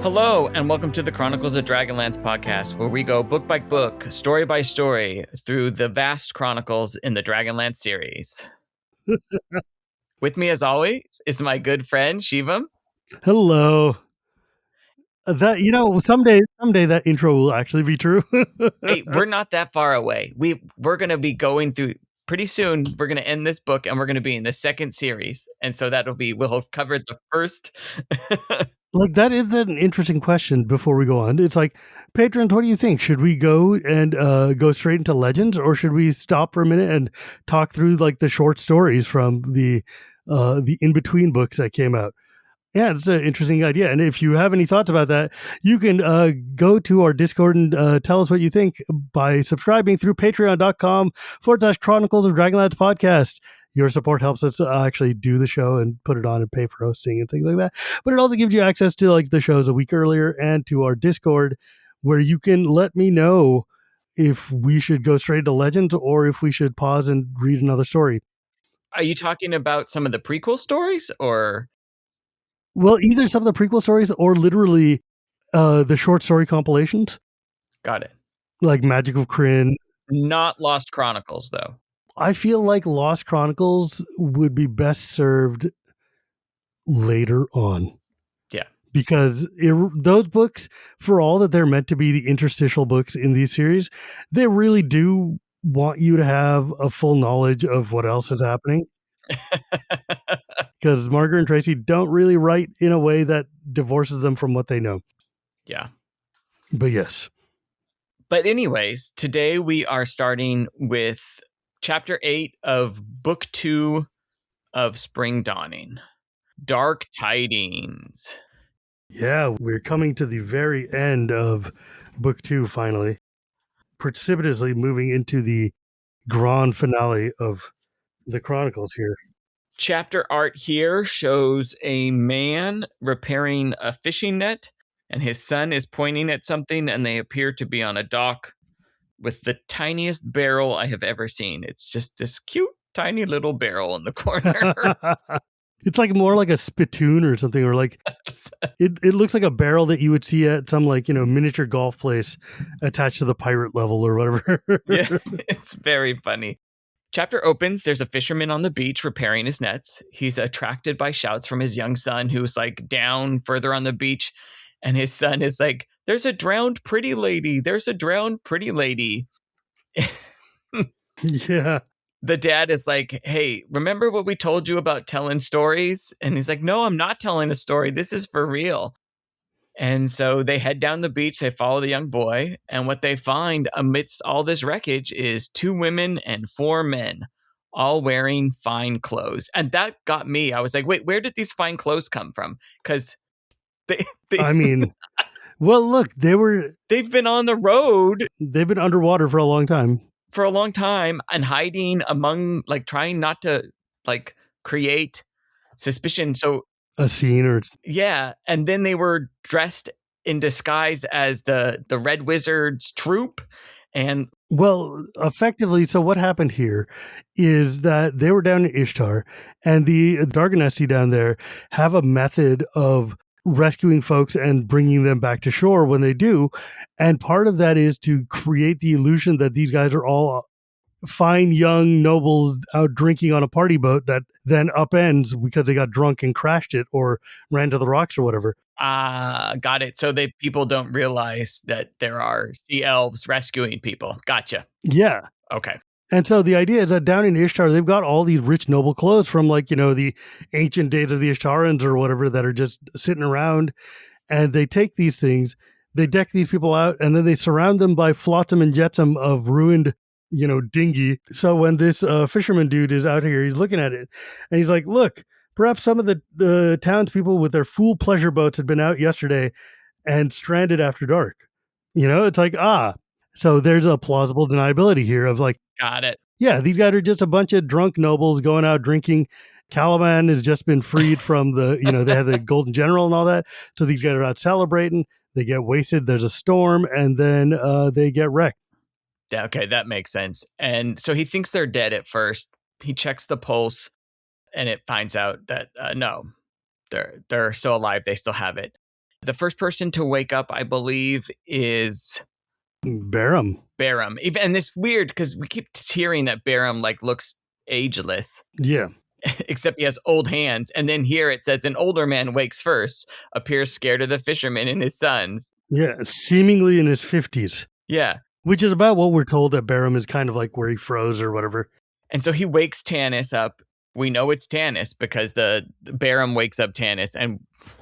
Hello, and welcome to the Chronicles of Dragonlance podcast, where we go book by book, story by story, through the vast chronicles in the Dragonlance series. With me, as always, is my good friend, Shivam. Hello. Someday that intro will actually be true. Hey, we're not that far away. We're going to be going through, pretty soon, we're going to end this book, and we're going to be in the second series. And so we'll have covered the first... Like, that is an interesting question before we go on. It's like, patrons, what do you think? Should we go and go straight into Legends, or should we stop for a minute and talk through like the short stories from the in-between books that came out? Yeah, it's an interesting idea. And if you have any thoughts about that, you can go to our Discord and tell us what you think by subscribing through patreon.com/Chronicles of Dragonlance podcast. Your support helps us actually do the show and put it on and pay for hosting and things like that. But it also gives you access to like the shows a week earlier and to our Discord, where you can let me know if we should go straight to Legends or if we should pause and read another story. Are you talking about some of the prequel stories, or? Well, either some of the prequel stories or literally the short story compilations. Got it. Like Magic of Kryn. Not Lost Chronicles, though. I feel like Lost Chronicles would be best served later on. Yeah. Because those books, for all that they're meant to be the interstitial books in these series, they really do want you to have a full knowledge of what else is happening. Because Margaret and Tracy don't really write in a way that divorces them from what they know. Yeah. But yes. But anyways, today we are starting with Chapter 8 of Book 2 of Spring Dawning. Dark Tidings. Yeah, we're coming to the very end of Book 2 finally. Precipitously moving into the grand finale of the Chronicles here. Chapter art here shows a man repairing a fishing net, and his son is pointing at something, and they appear to be on a dock with the tiniest barrel I have ever seen. It's just this cute, tiny little barrel in the corner. It's like more like a spittoon or something, or like it looks like a barrel that you would see at some like, miniature golf place attached to the pirate level or whatever. Yeah, it's very funny. Chapter opens, there's a fisherman on the beach repairing his nets. He's attracted by shouts from his young son, who's like down further on the beach. And his son is like, "There's a drowned pretty lady. There's a drowned pretty lady." Yeah. The dad is like, "Hey, remember what we told you about telling stories?" And he's like, "No, I'm not telling a story. This is for real." And so they head down the beach. They follow the young boy. And what they find amidst all this wreckage is 2 women and 4 men, all wearing fine clothes. And that got me. I was like, wait, where did these fine clothes come from? Because I mean, well, look, they've been on the road. They've been underwater for a long time. And hiding among, like, trying not to, like, create suspicion. So a scene or... Yeah. And then they were dressed in disguise as the Red Wizard's troop. And well, effectively, so what happened here is that they were down in Ishtar, and the Dargonesti down there have a method of rescuing folks and bringing them back to shore when they do. And part of that is to create the illusion that these guys are all fine young nobles out drinking on a party boat that then upends because they got drunk and crashed it or ran to the rocks or whatever. Got it. So people don't realize that there are sea elves rescuing people. Gotcha. Yeah. Okay. And so the idea is that down in Ishtar, they've got all these rich, noble clothes from like, the ancient days of the Ishtarans or whatever that are just sitting around. And they take these things, they deck these people out, and then they surround them by flotsam and jetsam of ruined, dinghy. So when this fisherman dude is out here, he's looking at it and he's like, look, perhaps some of the townspeople with their fool pleasure boats had been out yesterday and stranded after dark. It's like, so there's a plausible deniability here of like, got it. Yeah, these guys are just a bunch of drunk nobles going out drinking. Kalaman has just been freed from the, they had the Golden General and all that. So these guys are out celebrating. They get wasted. There's a storm, and then they get wrecked. Yeah, okay, that makes sense. And so he thinks they're dead at first. He checks the pulse, and it finds out that no, they're still alive. They still have it. The first person to wake up, I believe, is Berem. And it's weird because we keep hearing that Berem like looks ageless. Yeah. Except he has old hands. And then here it says an older man wakes first, appears scared of the fisherman and his sons. Yeah, seemingly in his 50s. Yeah. Which is about what we're told that Berem is kind of like where he froze or whatever. And so he wakes Tanis up. We know it's Tanis because the Berem wakes up Tanis. And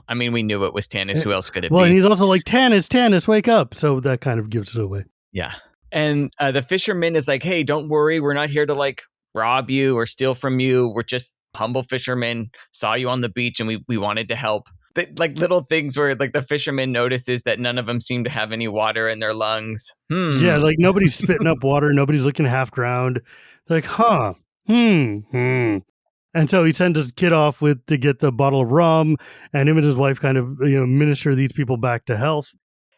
I mean, we knew it was Tanis. Who else could it be? Well, and he's also like, Tanis, wake up. So that kind of gives it away. Yeah. And the fisherman is like, hey, don't worry. We're not here to like rob you or steal from you. We're just humble fishermen, saw you on the beach and we wanted to help. Like little things where like the fisherman notices that none of them seem to have any water in their lungs. Yeah, like nobody's spitting up water. Nobody's looking half drowned. They're like, And so he sends his kid off to get the bottle of rum, and him and his wife kind of minister these people back to health.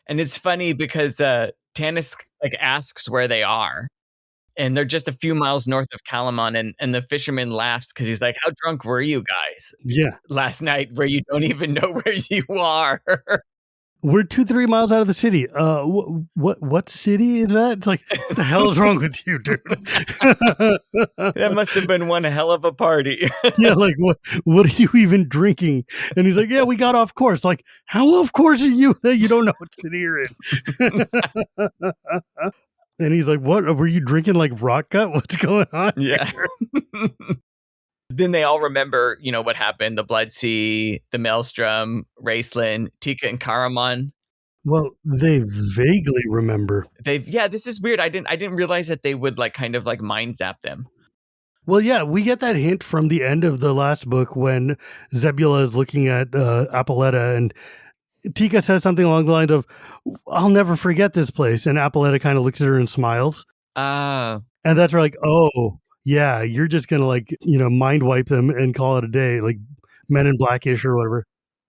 And it's funny because Tanis like asks where they are. And they're just a few miles north of Kalaman, and the fisherman laughs because he's like, how drunk were you guys last night where you don't even know where you are? We're 2-3 miles out of the city. What city is that? It's like, what the hell is wrong with you, dude? That must have been one hell of a party. Yeah, like, what are you even drinking? And he's like, yeah, we got off course. Like, how off course are you that you don't know what city you're in? And he's like, what? Were you drinking like vodka? What's going on? Yeah. Then they all remember, what happened. The Blood Sea, the Maelstrom, Raceland, Tika and Kalaman. Well, they vaguely remember. This is weird. I didn't realize that they would like kind of like mind zap them. Well, yeah, we get that hint from the end of the last book when Zebula is looking at Apoletta and Tika says something along the lines of, I'll never forget this place. And Apoletta kind of looks at her and smiles. And that's where like, oh, yeah, you're just going to like, mind wipe them and call it a day, like Men in Blackish or whatever.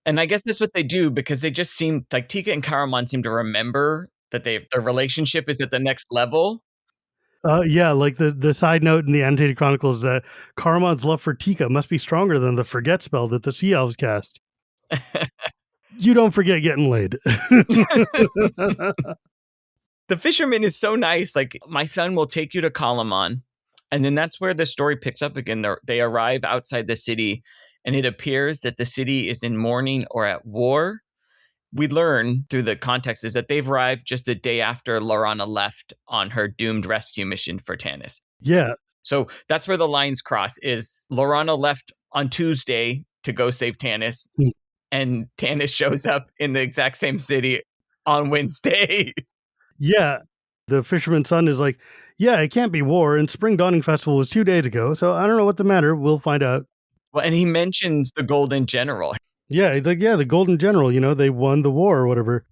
And I guess that's what they do because they just seem like Tika and Kalaman seem to remember that their relationship is at the next level. Yeah, like the side note in the Annotated Chronicles is that Karaman's love for Tika must be stronger than the forget spell that the Sea Elves cast. You don't forget getting laid. The fisherman is so nice. Like, my son will take you to Kalaman. And then that's where the story picks up again. They arrive outside the city, and it appears that the city is in mourning or at war. We learn through the context is that they've arrived just the day after Laurana left on her doomed rescue mission for Tanis. Yeah. So that's where the lines cross is Laurana left on Tuesday to go save Tanis. And Tanis shows up in the exact same city on Wednesday. Yeah. The fisherman's son is like, yeah, it can't be war. And Spring Dawning Festival was 2 days ago. So I don't know what's the matter. We'll find out. Well, and he mentions the Golden General. Yeah, he's like, yeah, the Golden General, they won the war or whatever.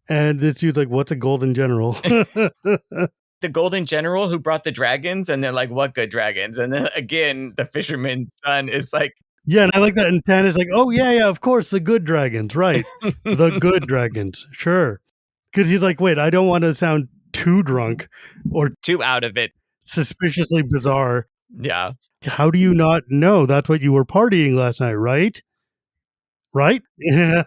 And this dude's like, what's a Golden General? The Golden General who brought the dragons. And they're like, what good dragons? And then again, the fisherman's son is like, yeah, and I like that. And Tanis like, oh, yeah, of course, the good dragons, right. The good dragons, sure. Because he's like, wait, I don't want to sound too drunk or too out of it. Suspiciously bizarre. Yeah. How do you not know that's what you were partying last night, right? Right? Yeah.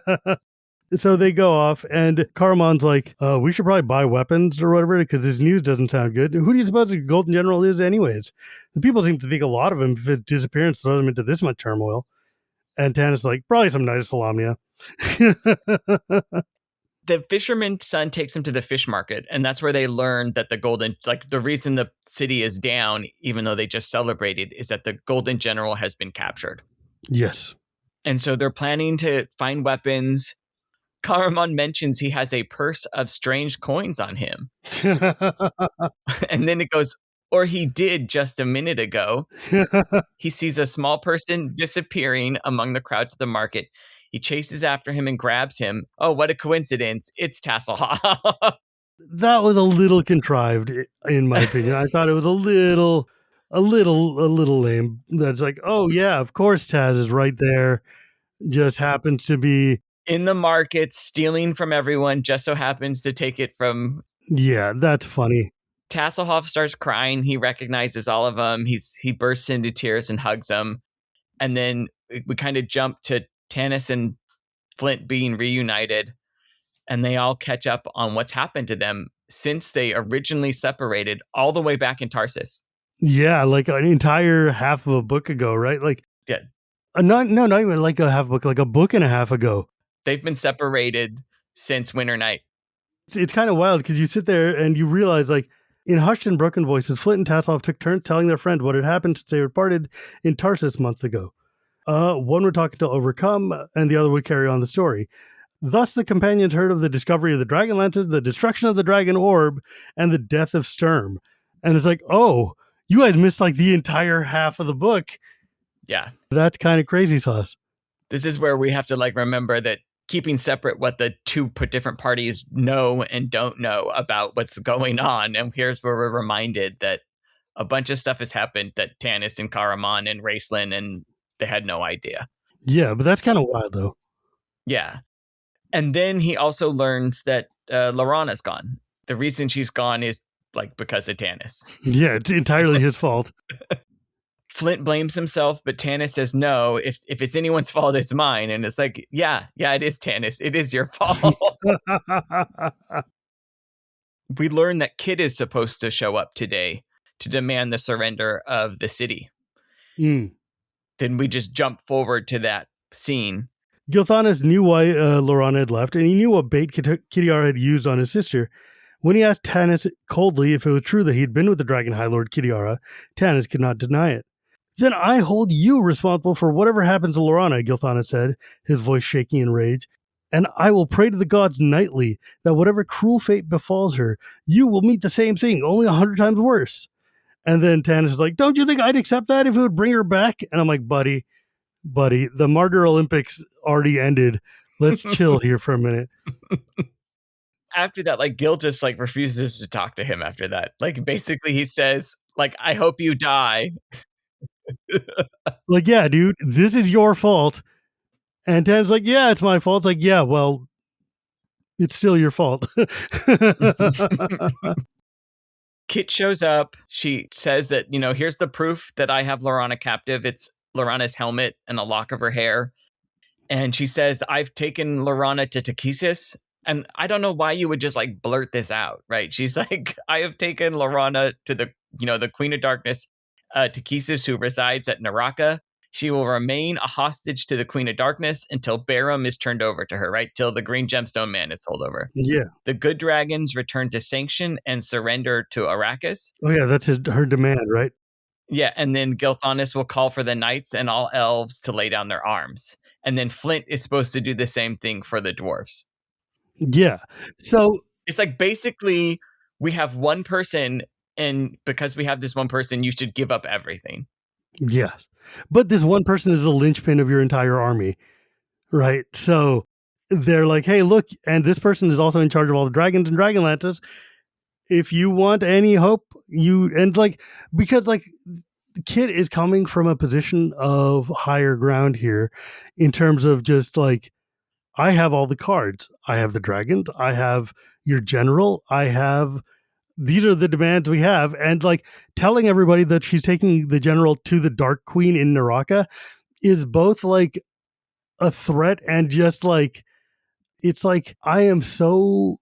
So they go off, and Karaman's like, we should probably buy weapons or whatever, because his news doesn't sound good. Who do you suppose the Golden General is anyways? The people seem to think a lot of him if his disappearance throws him into this much turmoil. And Tanis like, probably some nice Salamnia. The fisherman's son takes him to the fish market, and that's where they learn that the reason the city is down, even though they just celebrated, is that the Golden General has been captured. Yes. And so they're planning to find weapons. Kalaman mentions he has a purse of strange coins on him. And then it goes, or he did just a minute ago. He sees a small person disappearing among the crowds of the market. He chases after him and grabs him. Oh, what a coincidence. It's Tasselhoff. That was a little contrived, in my opinion. I thought it was a little lame. That's like, oh, yeah, of course Taz is right there. Just happens to be in the market, stealing from everyone, just so happens to take it from... Yeah, that's funny. Tasselhoff starts crying. He recognizes all of them. He bursts into tears and hugs them. And then we kind of jump to Tanis and Flint being reunited. and they all catch up on what's happened to them since they originally separated all the way back in Tarsus. Yeah, like an entire half of a book ago, right? Like, Yeah. not even like a half book, like a book and a half ago. They've been separated since Winter Night. It's kind of wild because you sit there and you realize, like, in hushed and broken voices, Flint and Tassov took turns telling their friend what had happened since they parted in Tarsus months ago. One would talk until overcome, and the other would carry on the story. Thus, the companions heard of the discovery of the Dragonlances, the destruction of the Dragon Orb, and the death of Sturm. And it's like, oh, you guys missed like the entire half of the book. Yeah. That's kind of crazy sauce. This is where we have to like remember that keeping separate what the two different parties know and don't know about what's going on. And here's where we're reminded that a bunch of stuff has happened that Tanis and Kalaman and Raceland, and they had no idea. Yeah, but that's kind of wild though. Yeah. And then he also learns that Laurana's gone. The reason she's gone is like because of Tanis. Yeah, it's entirely his fault. Flint blames himself, but Tanis says, no, if it's anyone's fault, it's mine. And it's like, yeah, it is Tanis. It is your fault. We learn that Kit is supposed to show up today to demand the surrender of the city. Then we just jump forward to that scene. Gilthanas knew why Laurana had left, and he knew what bait Kitiara had used on his sister. When he asked Tanis coldly if it was true that he had been with the Dragon High Lord Kitiara, Tanis could not deny it. Then I hold you responsible for whatever happens to Laurana, Gilthanas said, his voice shaking in rage. And I will pray to the gods nightly that whatever cruel fate befalls her, you will meet the same thing, only 100 times worse. And then Tanis is like, don't you think I'd accept that if it would bring her back? And I'm like, buddy, the Martyr Olympics already ended. Let's chill here for a minute. After that, like, Gil just like refuses to talk to him after that. Like, basically he says, like, I hope you die. Like, yeah, dude, this is your fault. And Tan's like, yeah, it's my fault. It's like, yeah, well, it's still your fault. Kit shows up. She says that, here's the proof that I have Laurana captive. It's Laurana's helmet and a lock of her hair. And she says, I've taken Laurana to Takhisis. And I don't know why you would just like blurt this out, right? She's like, I have taken Laurana to the Queen of Darkness, Takhisis, who resides at Neraka. She will remain a hostage to the Queen of Darkness until Berem is turned over to her, right? Till the Green Gemstone Man is sold over. Yeah. The good dragons return to Sanction and surrender to Arrakis. Oh, yeah, that's her demand, right? Yeah, and then Gilthanas will call for the knights and all elves to lay down their arms. And then Flint is supposed to do the same thing for the dwarves. Yeah. So it's like basically we have one person, and because we have this one person, you should give up everything. Yes. But this one person is the linchpin of your entire army, right? So they're like, hey, look, and this person is also in charge of all the dragons and Dragonlances. If you want any hope, because the kid is coming from a position of higher ground here in terms of just like, I have all the cards. I have the dragons. I have your general. These are the demands we have. And like telling everybody that she's taking the general to the Dark Queen in Neraka is both like a threat and just like, it's like, I am so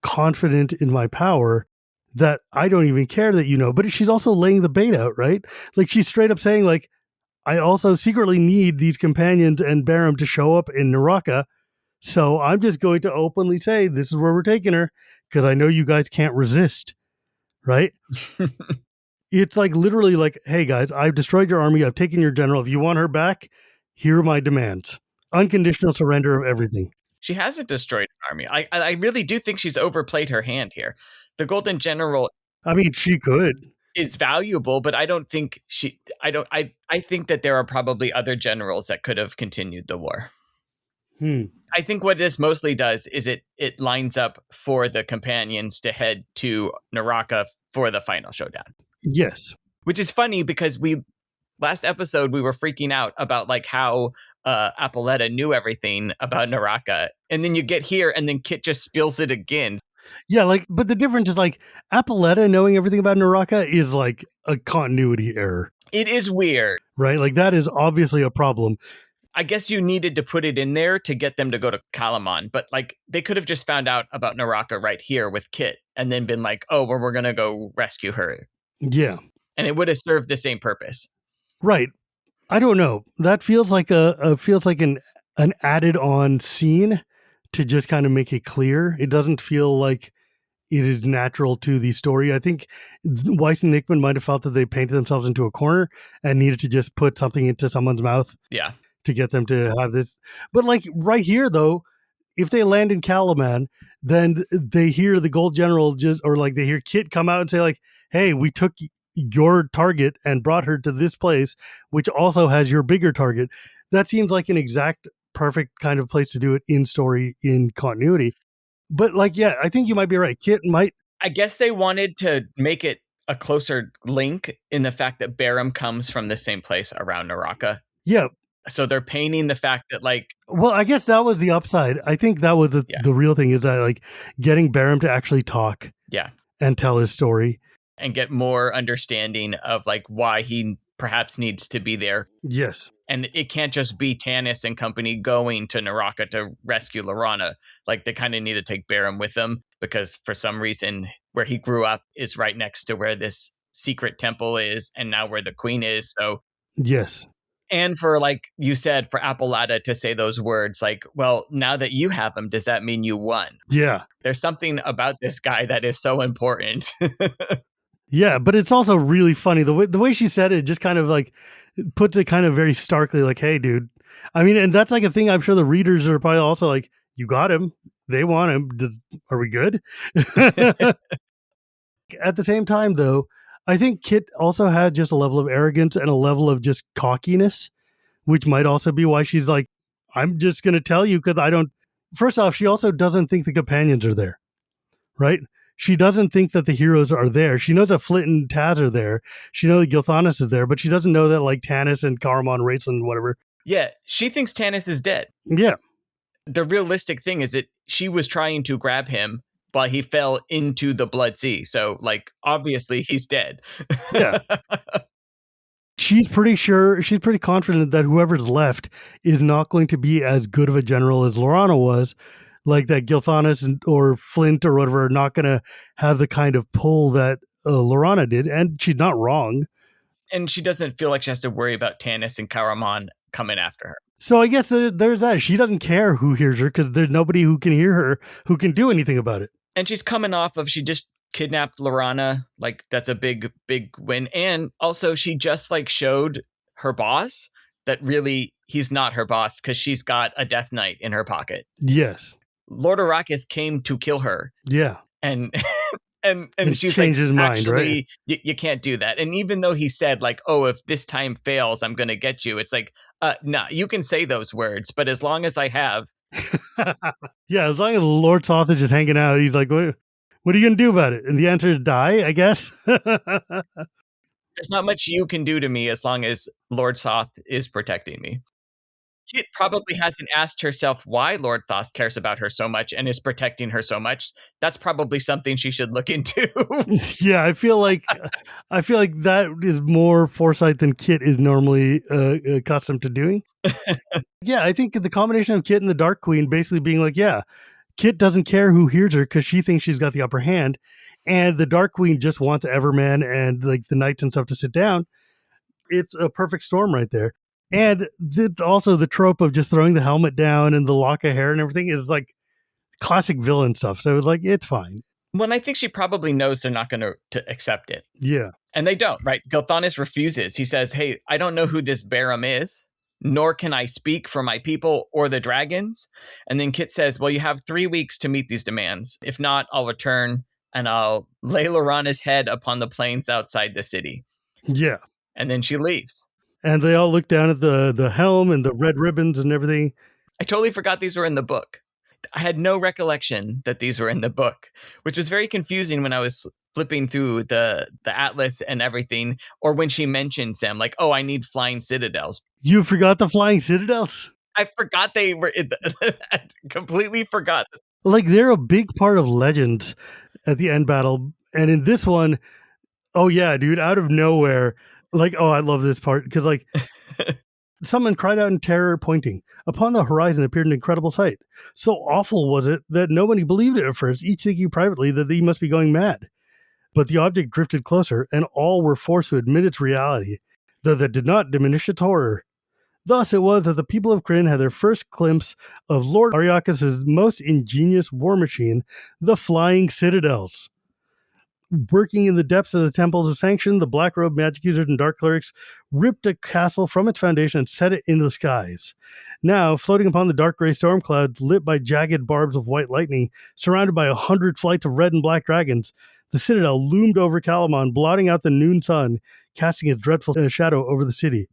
confident in my power that I don't even care that but she's also laying the bait out, right? Like she's straight up saying like, I also secretly need these companions and Berem to show up in Neraka. So I'm just going to openly say, this is where we're taking her because I know you guys can't resist, right? It's like literally like, hey guys, I've destroyed your army. I've taken your general. If you want her back, here are my demands. Unconditional surrender of everything. She hasn't destroyed an army. I really do think she's overplayed her hand here. The Golden General. I mean, she could. Is valuable, but I don't think I think that there are probably other generals that could have continued the war. I think what this mostly does is it lines up for the companions to head to Neraka for the final showdown. Yes. Which is funny because last episode we were freaking out about like how Apoletta knew everything about Neraka, and then you get here and then Kit just spills it again. Yeah, like, but the difference is like Apoletta knowing everything about Neraka is like a continuity error. It is weird. Right? Like that is obviously a problem. I guess you needed to put it in there to get them to go to Kalaman, but like they could have just found out about Neraka right here with Kit and then been like, oh, well, we're going to go rescue her. Yeah. And it would have served the same purpose. Right. I don't know. That feels like an added on scene to just kind of make it clear. It doesn't feel like it is natural to the story. I think Weiss and Nickman might have felt that they painted themselves into a corner and needed to just put something into someone's mouth. Yeah. To get them to have this. But like right here though, if they land in Kalaman, then they hear the Gold General they hear Kit come out and say like, hey, we took your target and brought her to this place, which also has your bigger target. That seems like an exact perfect kind of place to do it in story, in continuity. But like, yeah, I think you might be right. Kit might. I guess they wanted to make it a closer link in the fact that Berem comes from the same place around Neraka. Yeah. So they're painting the fact that like, well, I guess that was the upside. I think that was the real thing, is that like getting Berem to actually talk, and tell his story and get more understanding of like why he perhaps needs to be there. Yes. And it can't just be Tanis and company going to Neraka to rescue Laurana. Like they kind of need to take Berem with them, because for some reason where he grew up is right next to where this secret temple is, and now where the queen is. So yes. And for, like you said, for Appalata to say those words, like, well, now that you have him, does that mean you won? Yeah. There's something about this guy that is so important. Yeah, but it's also really funny. The way she said it just kind of like puts it kind of very starkly like, hey, dude. I mean, and that's like a thing I'm sure the readers are probably also like, you got him. They want him. Are we good? At the same time, though, I think Kit also had just a level of arrogance and a level of just cockiness, which might also be why she's like, I'm just going to tell you because I don't. First off, she also doesn't think the companions are there, right? She doesn't think that the heroes are there. She knows that Flint and Taz are there. She knows that Gilthanas is there, but she doesn't know that like Tanis and Karaman, Raistlin, whatever. Yeah, she thinks Tanis is dead. Yeah. The realistic thing is that she was trying to grab him, but he fell into the Blood Sea. So, like, obviously he's dead. Yeah. She's pretty confident that whoever's left is not going to be as good of a general as Laurana was. Like that Gilthanas or Flint or whatever are not going to have the kind of pull that Laurana did. And she's not wrong. And she doesn't feel like she has to worry about Tanis and Karaman coming after her. So I guess there's that. She doesn't care who hears her because there's nobody who can hear her who can do anything about it. And she's coming off of, she just kidnapped Laurana. Like, that's a big, big win. And also she just like showed her boss that really he's not her boss because she's got a Death Knight in her pocket. Yes. Lord Arrakis came to kill her. Yeah. And she's changed like, his mind, actually, right? you can't do that. And even though he said like, oh, if this time fails, I'm going to get you. It's like, no, you can say those words, but as long as I have. Yeah, as long as Lord Soth is just hanging out, he's like, what are you going to do about it? And the answer is die, I guess. There's not much you can do to me as long as Lord Soth is protecting me. Kit probably hasn't asked herself why Lord Thoth cares about her so much and is protecting her so much. That's probably something she should look into. Yeah, I feel like that is more foresight than Kit is normally accustomed to doing. Yeah, I think the combination of Kit and the Dark Queen basically being like, yeah, Kit doesn't care who hears her because she thinks she's got the upper hand, and the Dark Queen just wants Everman and like the knights and stuff to sit down. It's a perfect storm right there. And also the trope of just throwing the helmet down and the lock of hair and everything is like classic villain stuff. So it's like, it's fine. Well, I think she probably knows they're not going to accept it. Yeah. And they don't, right? Gilthanas refuses. He says, hey, I don't know who this Berem is, nor can I speak for my people or the dragons. And then Kit says, well, you have 3 weeks to meet these demands. If not, I'll return and I'll lay Laurana's head upon the plains outside the city. Yeah. And then she leaves. And they all look down at the helm and the red ribbons and everything. I totally forgot these were in the book. I had no recollection that these were in the book, which was very confusing when I was flipping through the atlas and everything, or when she mentions them, like, oh, I need flying citadels. You forgot the flying citadels? I forgot they were I completely forgot. Like, they're a big part of Legends at the end battle. And in this one, oh yeah, dude, out of nowhere, like, oh, I love this part because like Someone cried out in terror, pointing. Upon the horizon appeared an incredible sight. So awful was it that nobody believed it at first, each thinking privately that he must be going mad. But the object drifted closer, and all were forced to admit its reality, though that did not diminish its horror. Thus it was that the people of Kryn had their first glimpse of Lord Ariakis' most ingenious war machine, the Flying Citadels. Working in the depths of the temples of sanction, the black-robed magic users and dark clerics ripped a castle from its foundation and set it into the skies. Now, floating upon the dark gray storm clouds, lit by jagged barbs of white lightning, surrounded by 100 flights of red and black dragons, the citadel loomed over Kalaman, blotting out the noon sun, casting its dreadful shadow over the city.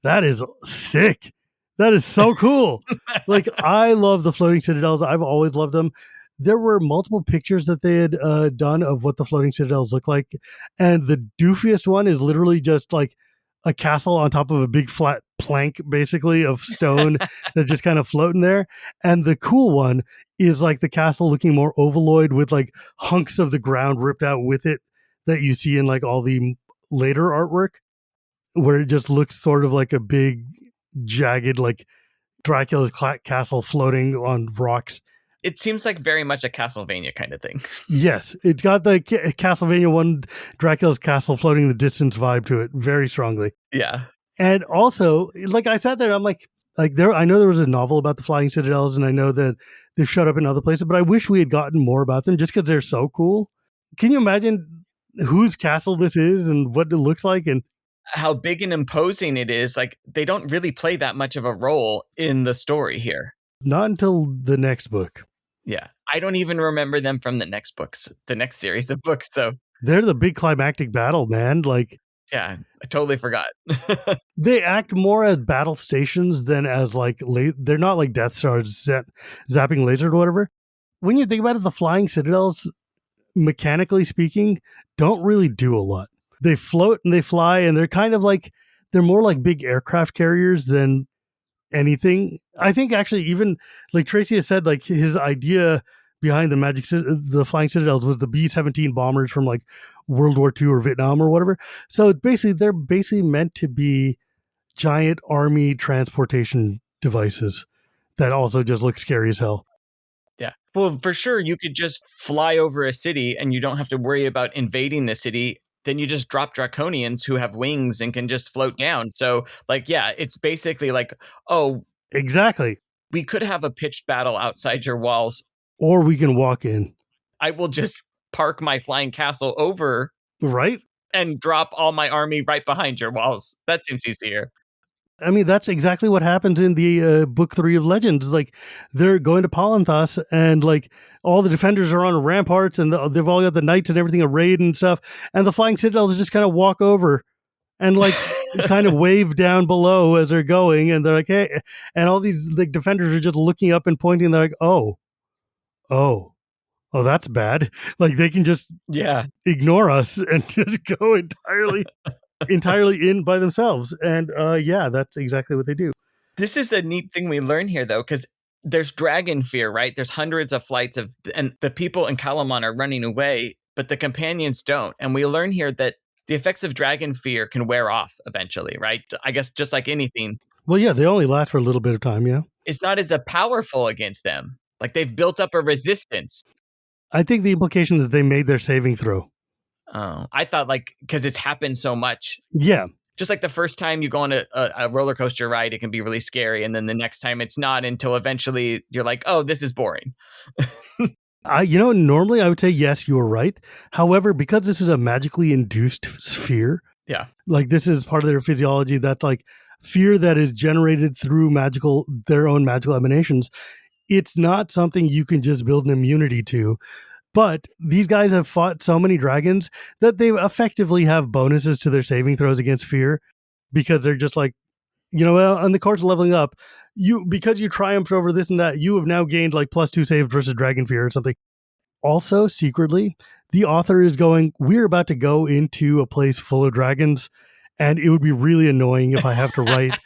That is sick. That is so cool. Like, I love the floating citadels. I've always loved them. There were multiple pictures that they had done of what the floating citadels look like. And the doofiest one is literally just like a castle on top of a big flat plank, basically, of stone that's just kind of floating there. And the cool one is like the castle looking more ovaloid with like hunks of the ground ripped out with it that you see in like all the later artwork, where it just looks sort of like a big, jagged, like Dracula's castle floating on rocks. It seems like very much a Castlevania kind of thing. Yes, it's got the Castlevania 1 Dracula's castle floating in the distance vibe to it very strongly. Yeah. And also, like I sat there, I'm like there. I know there was a novel about the Flying Citadels, and I know that they've showed up in other places, but I wish we had gotten more about them just because they're so cool. Can you imagine whose castle this is and what it looks like and how big and imposing it is? Like, they don't really play that much of a role in the story here. Not until the next book. Yeah. I don't even remember them from the next books, the next series of books. So they're the big climactic battle, man. Like, yeah, I totally forgot. they act more as battle stations than as like they're not like Death Stars zapping lasers or whatever. When you think about it, the Flying Citadels, mechanically speaking, don't really do a lot. They float and they fly, and they're kind of like, they're more like big aircraft carriers than anything. I think actually, even like Tracy has said, like his idea behind the Flying Citadels was the B-17 bombers from like World War II or Vietnam or whatever. So they're basically meant to be giant army transportation devices that also just look scary as hell. Yeah. Well, for sure, you could just fly over a city and you don't have to worry about invading the city. Then you just drop draconians who have wings and can just float down. So, like, yeah, it's basically like, oh, exactly. We could have a pitched battle outside your walls. Or we can walk in. I will just park my flying castle over. Right. And drop all my army right behind your walls. That seems easier. I mean, that's exactly what happens in the book 3 of Legends. Like, they're going to Palanthas, and like all the defenders are on ramparts, and they've all got the knights and everything arrayed and stuff. And the Flying Citadels just kind of walk over and like kind of wave down below as they're going, and they're like, hey, and all these like defenders are just looking up and pointing. They're like, oh, that's bad. Like, they can just ignore us and just go entirely in by themselves. And yeah, that's exactly what they do. This is a neat thing we learn here, though, because there's dragon fear, right? There's hundreds of flights and the people in Kalaman are running away, but the companions don't. And we learn here that the effects of dragon fear can wear off eventually, right? I guess just like anything. Well, yeah, they only last for a little bit of time, yeah. It's not as powerful against them. Like, they've built up a resistance. I think the implication is they made their saving throw. Oh, I thought like, because it's happened so much. Yeah. Just like the first time you go on a roller coaster ride, it can be really scary. And then the next time it's not, until eventually you're like, oh, this is boring. Normally I would say, yes, you were right. However, because this is a magically induced sphere. Yeah. Like, this is part of their physiology. That's like fear that is generated through their own magical emanations. It's not something you can just build an immunity to. But these guys have fought so many dragons that they effectively have bonuses to their saving throws against fear, because they're just like, well, in the course of leveling up, because you triumphed over this and that, you have now gained like +2 saves versus dragon fear or something. Also, secretly, the author is going, we're about to go into a place full of dragons, and it would be really annoying if I have to write.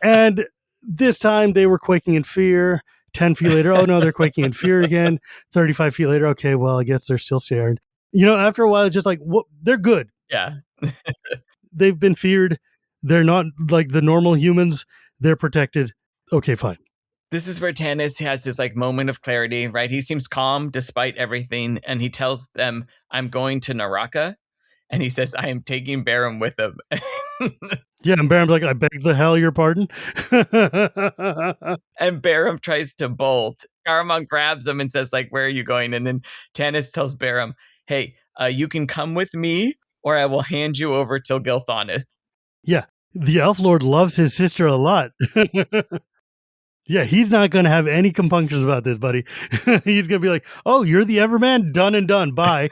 And this time they were quaking in fear. 10 feet later, oh no, they're quaking in fear again. 35 feet later, okay, well, I guess they're still scared. After a while, it's just like, they're good. Yeah. They've been feared. They're not like the normal humans. They're protected. Okay, fine. This is where Tanis has this like moment of clarity, right? He seems calm despite everything, and he tells them, "I'm going to Neraka," and he says, "I am taking Berem with him." Yeah, and Berem's like, I beg the hell your pardon. And Berem tries to bolt. Kalaman grabs him and says, like, "Where are you going?" And then Tanis tells Berem, "Hey, you can come with me, or I will hand you over to Gilthanas." Yeah, the Elf Lord loves his sister a lot. Yeah, he's not going to have any compunctions about this, buddy. He's going to be like, "Oh, you're the Everman? Done and done. Bye."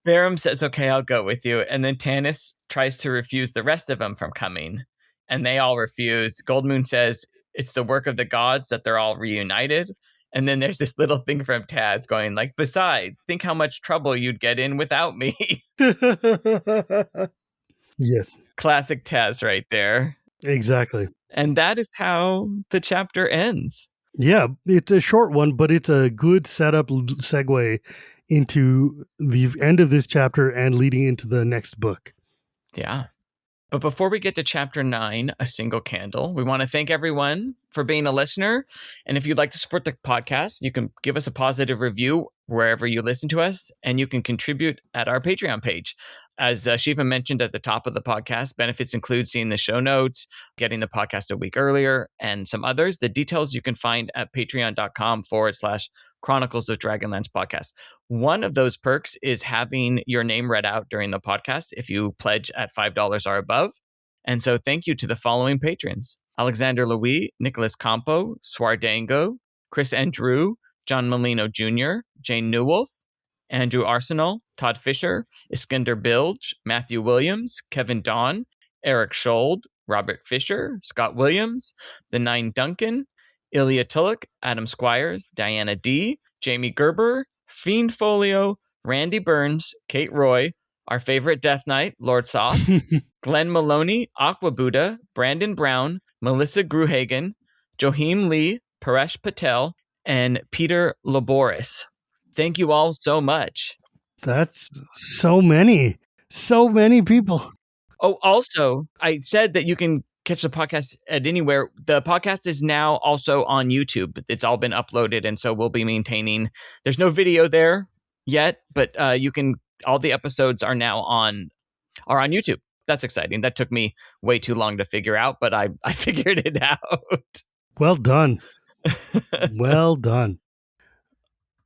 Berem says, "Okay, I'll go with you." And then Tanis tries to refuse the rest of them from coming, and they all refuse. Goldmoon says it's the work of the gods that they're all reunited. And then there's this little thing from Taz going like, "Besides, think how much trouble you'd get in without me." Yes, Classic Taz right there. exactly. And that is how the chapter ends. Yeah, it's a short one, but it's a good setup segue into the end of this chapter and leading into the next book. Yeah. But before we get to chapter 9, A Single Candle, we want to thank everyone for being a listener. And if you'd like to support the podcast, you can give us a positive review wherever you listen to us, and you can contribute at our Patreon page. As Shivam mentioned at the top of the podcast, benefits include seeing the show notes, getting the podcast a week earlier, and some others. The details you can find at patreon.com/Chronicles of Dragonlance podcast. One of those perks is having your name read out during the podcast if you pledge at $5 or above. And so thank you to the following patrons: Alexander Louis, Nicholas Campo, Swardango, Chris Andrew, John Molino Jr., Jane Newolf, Andrew Arsenal, Todd Fisher, Iskender Bilge, Matthew Williams, Kevin Dawn, Eric Schold, Robert Fisher, Scott Williams, The Nine Duncan, Ilya Tulloch, Adam Squires, Diana D., Jamie Gerber, Fiend Folio, Randy Burns, Kate Roy, our favorite Death Knight, Lord Soth, Glenn Maloney, Aqua Buddha, Brandon Brown, Melissa Gruhagen, Joheem Lee, Paresh Patel, and Peter Laboris. Thank you all so much. That's so many people. Oh, also, I said that you can catch the podcast at anywhere. The podcast is now also on YouTube. It's all been uploaded, and so we'll be maintaining. There's no video there yet, but you can. All the episodes are now on YouTube. That's exciting. That took me way too long to figure out, but I figured it out. Well done. Well done.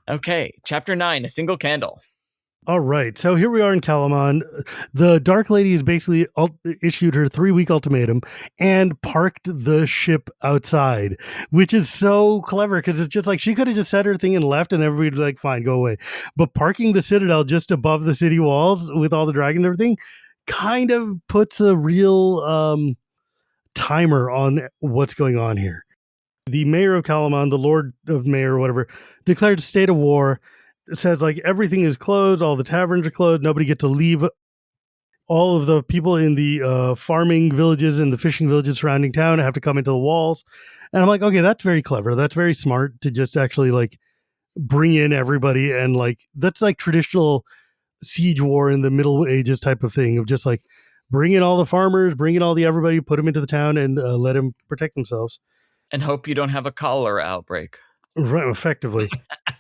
Okay, chapter 9, A Single Candle. All right. So here we are in Kalaman. The Dark Lady has basically issued her 3-week ultimatum and parked the ship outside, which is so clever because it's just like she could have just said her thing and left and everybody would be like, fine, go away. But parking the Citadel just above the city walls with all the dragon and everything kind of puts a real timer on what's going on here. The mayor of Kalaman, the Lord of Mayor or whatever, declared a state of war. It says like everything is closed, all the taverns are closed, nobody gets to leave. All of the people in the farming villages and the fishing villages surrounding town have to come into the walls. And I'm like, okay, that's very clever. That's very smart to just actually like bring in everybody. And like, that's like traditional siege war in the Middle Ages type of thing of just like bring in all the farmers, bring in all the everybody, put them into the town and let them protect themselves. And hope you don't have a cholera outbreak. Right, effectively.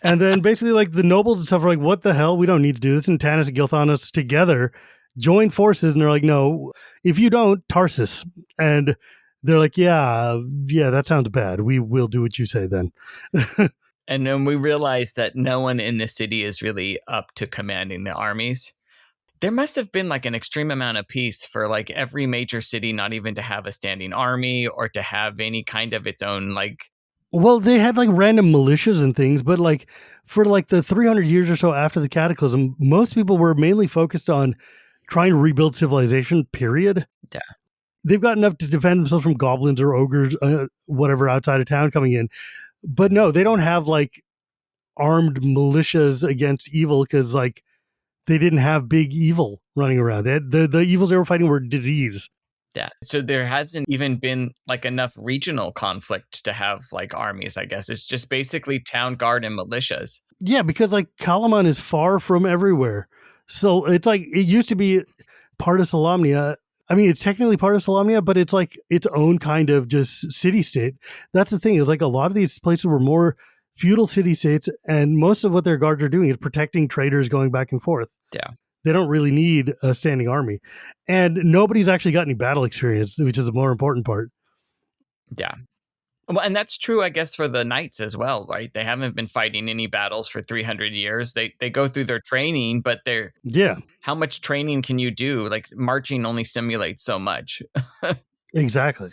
And then basically like the nobles and stuff are like, what the hell? We don't need to do this. And Tanis and Gilthanas together join forces and they're like, no, if you don't, Tarsus. And they're like, yeah, that sounds bad. We will do what you say then. And then we realize that no one in the city is really up to commanding the armies. There must have been like an extreme amount of peace for like every major city not even to have a standing army or to have any kind of its own like. Well, they had like random militias and things, but like for like the 300 years or so after the cataclysm, most people were mainly focused on trying to rebuild civilization, period. Yeah. They've got enough to defend themselves from goblins or ogres, whatever, outside of town coming in. But no, they don't have like armed militias against evil because like they didn't have big evil running around. They had, the evils they were fighting were disease. Yeah. So there hasn't even been like enough regional conflict to have like armies, I guess. It's just basically town guard and militias. Yeah, because like Kalaman is far from everywhere. So it's like it used to be part of Solamnia I mean, it's technically part of Solamnia, but it's like its own kind of just city state. That's the thing. Is like a lot of these places were more feudal city states, and most of what their guards are doing is protecting traders going back and forth. Yeah. They don't really need a standing army, and nobody's actually got any battle experience, which is the more important part. Yeah. Well, and that's true, I guess, for the knights as well, right? They haven't been fighting any battles for 300 years. They go through their training, but Yeah, how much training can you do? Like marching only simulates so much. exactly.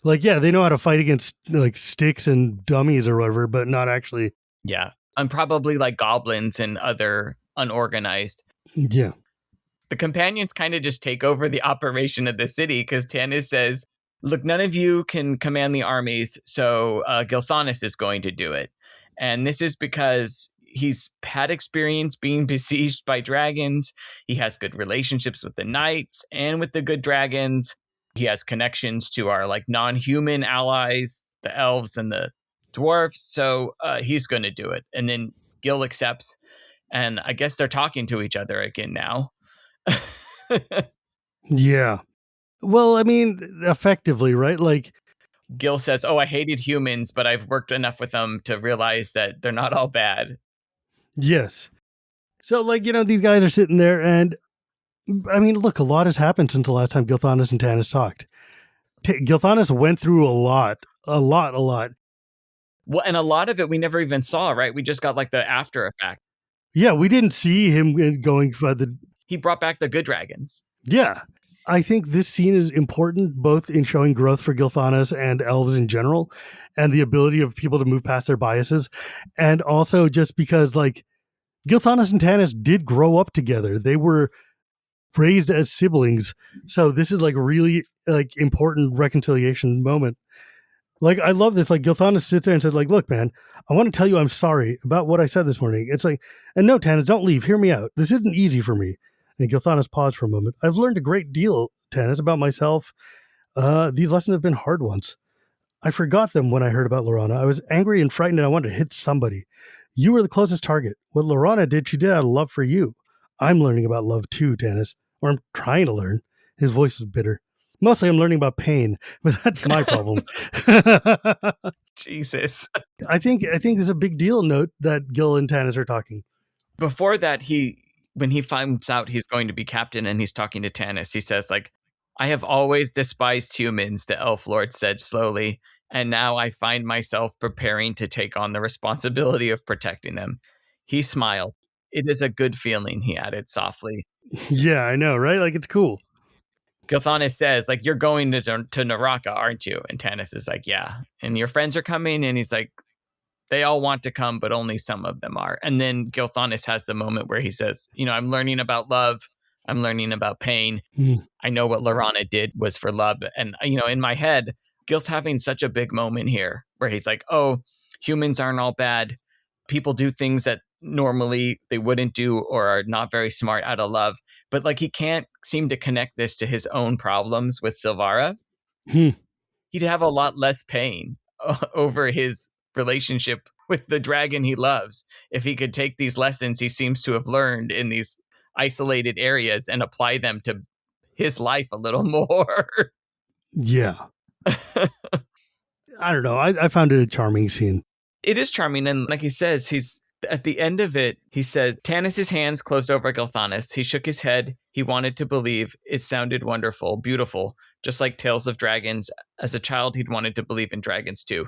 Like, yeah, they know how to fight against like sticks and dummies or whatever, but not actually. Yeah. And probably like goblins and other unorganized. Yeah. The companions kind of just take over the operation of the city because Tanis says, look, none of you can command the armies, so Gilthanas is going to do it. And this is because he's had experience being besieged by dragons. He has good relationships with the knights and with the good dragons. He has connections to our like non-human allies, the elves and the dwarves. So he's going to do it. And then Gil accepts. And I guess they're talking to each other again now. Yeah. Well, I mean, effectively, right? Like, Gil says, "Oh, I hated humans, but I've worked enough with them to realize that they're not all bad." yes. So, like, these guys are sitting there, and I mean, look, a lot has happened since the last time Gilthanas and Tanis talked. Gilthanas went through a lot. Well, and a lot of it we never even saw, right? We just got like the after effect. Yeah, we didn't see him going for the. He brought back the good dragons. Yeah. I think this scene is important both in showing growth for Gilthanas and elves in general and the ability of people to move past their biases. And also just because, like, Gilthanas and Tanis did grow up together. They were raised as siblings. So this is like really like important reconciliation moment. Like, I love this. Like, Gilthanas sits there and says, like, look, man, I want to tell you I'm sorry about what I said this morning. It's like, and no, Tanis, don't leave. Hear me out. This isn't easy for me. And Gilthanas paused for a moment. I've learned a great deal, Tanis, about myself. These lessons have been hard ones. I forgot them when I heard about Laurana. I was angry and frightened and I wanted to hit somebody. You were the closest target. What Laurana did, she did out of love for you. I'm learning about love too, Tanis. Or I'm trying to learn. His voice was bitter. Mostly I'm learning about pain, but that's my problem. Jesus. I think this is a big deal note that Gil and Tanis are talking. Before that, when he finds out he's going to be captain and he's talking to Tanis, he says, like, I have always despised humans, the elf lord said slowly, and now I find myself preparing to take on the responsibility of protecting them. He smiled. It is a good feeling, he added softly. Yeah, I know, right? Like, it's cool. Gilthanas says, like, you're going to Neraka, aren't you? And Tanis is like, yeah. And your friends are coming? And he's like, they all want to come, but only some of them are. And then Gilthanas has the moment where he says, I'm learning about love. I'm learning about pain. I know what Laurana did was for love. And, in my head, Gil's having such a big moment here where he's like, oh, humans aren't all bad. People do things that normally they wouldn't do or are not very smart out of love. But like he can't seem to connect this to his own problems with Silvara. He'd have a lot less pain over his relationship with the dragon he loves if he could take these lessons he seems to have learned in these isolated areas and apply them to his life a little more. Yeah. I don't know. I found it a charming scene. It is charming. And like he says, he's at the end of it, he said, Tanis' hands closed over Gilthanas. He shook his head. He wanted to believe. It sounded wonderful, beautiful, just like tales of dragons. As a child, he'd wanted to believe in dragons too.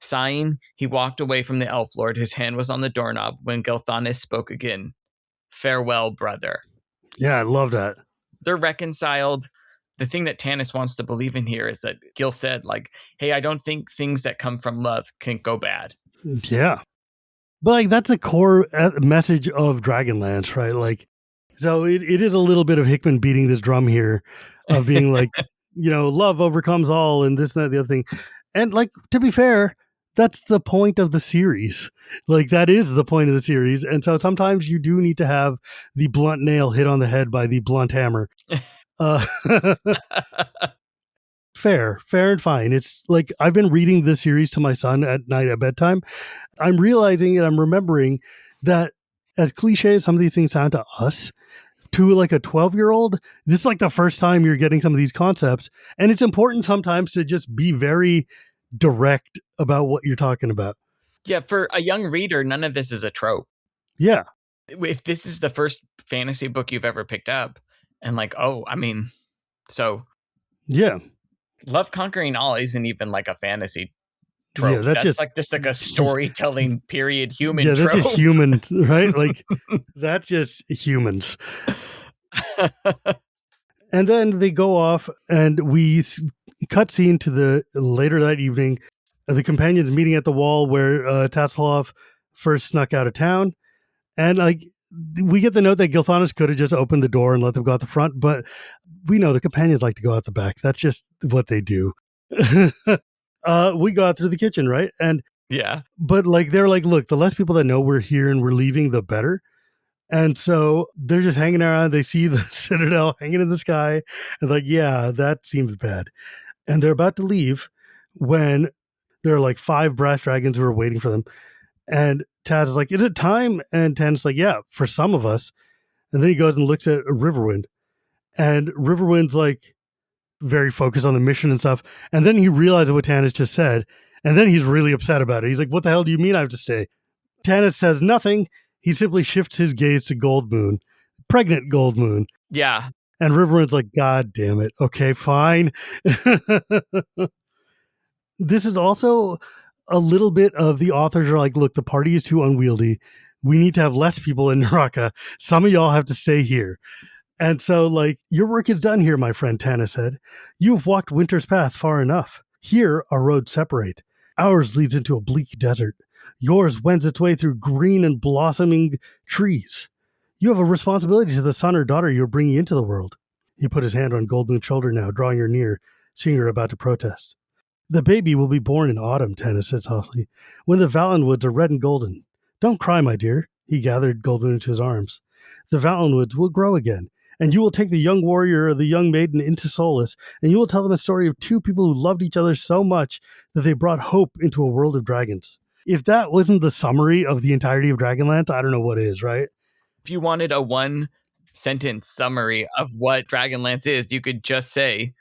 Sighing, he walked away from the elf lord. His hand was on the doorknob when Gilthanas spoke again. Farewell, brother. Yeah, I love that. They're reconciled. The thing that Tanis wants to believe in here is that Gil said, like, hey, I don't think things that come from love can go bad. Yeah. But like that's the core message of Dragonlance, right? Like, so it is a little bit of Hickman beating this drum here of being like, love overcomes all and this and that, the other thing. And like, to be fair, that's the point of the series. Like that is the point of the series. And so sometimes you do need to have the blunt nail hit on the head by the blunt hammer. Fair and fine. It's like I've been reading this series to my son at night at bedtime. I'm realizing and I'm remembering that as cliche as some of these things sound to us, to like a 12-year-old, this is like the first time you're getting some of these concepts. And it's important sometimes to just be very direct about what you're talking about. Yeah, for a young reader, none of this is a trope. Yeah. If this is the first fantasy book you've ever picked up, and like, oh, I mean, so Yeah. Love Conquering All isn't even like a fantasy trope. Yeah, that's just like a storytelling period human yeah, trope. that's just humans, right? Like that's just humans. And then they go off, and we cut scene to the later that evening. The companions meeting at the wall where Tasselhoff first snuck out of town, and like we get the note that Gilthanas could have just opened the door and let them go out the front, but we know the companions like to go out the back. That's just what they do. We go out through the kitchen, right? And yeah, but like they're like, look, the less people that know we're here and we're leaving, the better. And so they're just hanging around. They see the Citadel hanging in the sky, and like, yeah, that seems bad. And they're about to leave when there are like 5 brass dragons who are waiting for them. And Taz is like, "Is it time?" And Tan's like, "Yeah, for some of us." And then he goes and looks at Riverwind, and Riverwind's like very focused on the mission and stuff. And then he realizes what Tanis just said, and then he's really upset about it. He's like, "What the hell do you mean I have to stay?" Tanis says nothing. He simply shifts his gaze to Gold Moon, pregnant Gold Moon. yeah. And Riverwind's like, "God damn it. Okay, fine." This is also a little bit of the authors are like, look, the party is too unwieldy. We need to have less people in Neraka. Some of y'all have to stay here. And so, like, your work is done here, my friend, Tana said. You've walked Winter's path far enough. Here, our roads separate. Ours leads into a bleak desert. Yours wends its way through green and blossoming trees. You have a responsibility to the son or daughter you're bringing into the world. He put his hand on Goldmoon's shoulder now, drawing her near, seeing her about to protest. The baby will be born in autumn, Tanis said softly, when the Valenwoods are red and golden. Don't cry, my dear. He gathered Goldmoon into his arms. The Valenwoods will grow again, and you will take the young warrior or the young maiden into solace, and you will tell them a story of 2 people who loved each other so much that they brought hope into a world of dragons. If that wasn't the summary of the entirety of Dragonlance, I don't know what is, right? If you wanted a 1-sentence summary of what Dragonlance is, you could just say,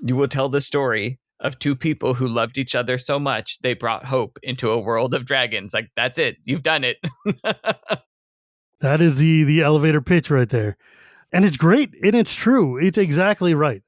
you will tell the story of 2 people who loved each other so much they brought hope into a world of dragons. Like, that's it. You've done it. That is the elevator pitch right there. And it's great, and it's true. It's exactly right.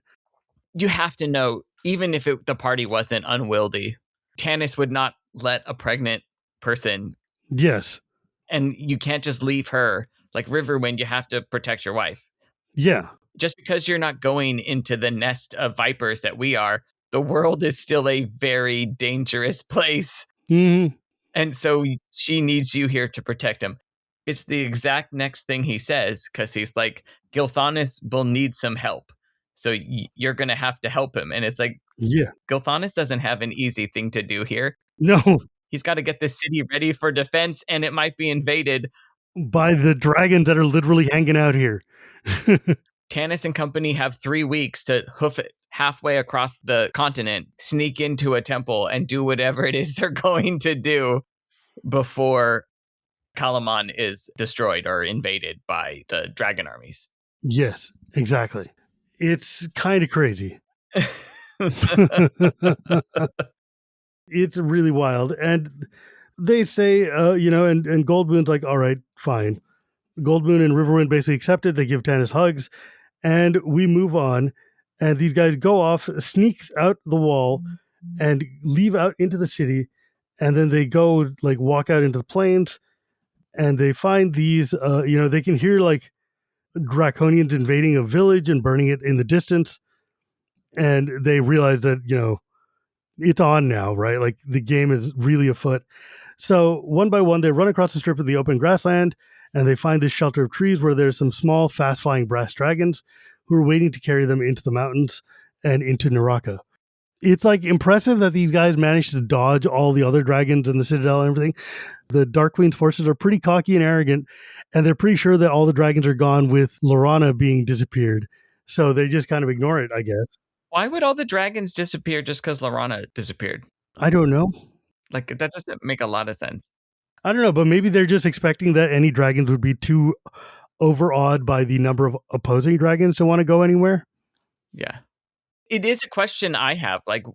You have to know, even if the party wasn't unwieldy, Tanis would not let a pregnant person. Yes. And you can't just leave her. Like Riverwind, you have to protect your wife. Yeah. Just because you're not going into the nest of vipers that we are, the world is still a very dangerous place. Mm-hmm. And so she needs you here to protect him. It's the exact next thing he says, because he's like, Gilthanas will need some help. So you're going to have to help him. And it's like, yeah, Gilthanas doesn't have an easy thing to do here. No. He's got to get this city ready for defense, and it might be invaded by the dragons that are literally hanging out here. Tanis and company have 3 weeks to hoof it halfway across the continent, sneak into a temple, and do whatever it is they're going to do before Kalaman is destroyed or invaded by the dragon armies. Yes, exactly. It's kind of crazy. It's really wild. And they say, and Goldmoon's like, all right, fine. Goldmoon and Riverwind basically accept it. They give Tanis hugs, and we move on. And these guys go off, sneak out the wall, and leave out into the city. And then they go, like, walk out into the plains, and they find these, they can hear, like, Draconians invading a village and burning it in the distance. And they realize that, it's on now, right? Like, the game is really afoot. So one by one, they run across the strip of the open grassland, and they find this shelter of trees where there's some small, fast-flying brass dragons who are waiting to carry them into the mountains and into Neraka. It's like impressive that these guys managed to dodge all the other dragons in the Citadel and everything. The Dark Queen's forces are pretty cocky and arrogant, and they're pretty sure that all the dragons are gone with Laurana being disappeared. So they just kind of ignore it, I guess. Why would all the dragons disappear just because Laurana disappeared? I don't know. Like, that doesn't make a lot of sense. I don't know, but maybe they're just expecting that any dragons would be too overawed by the number of opposing dragons to want to go anywhere. Yeah. It is a question I have. Like,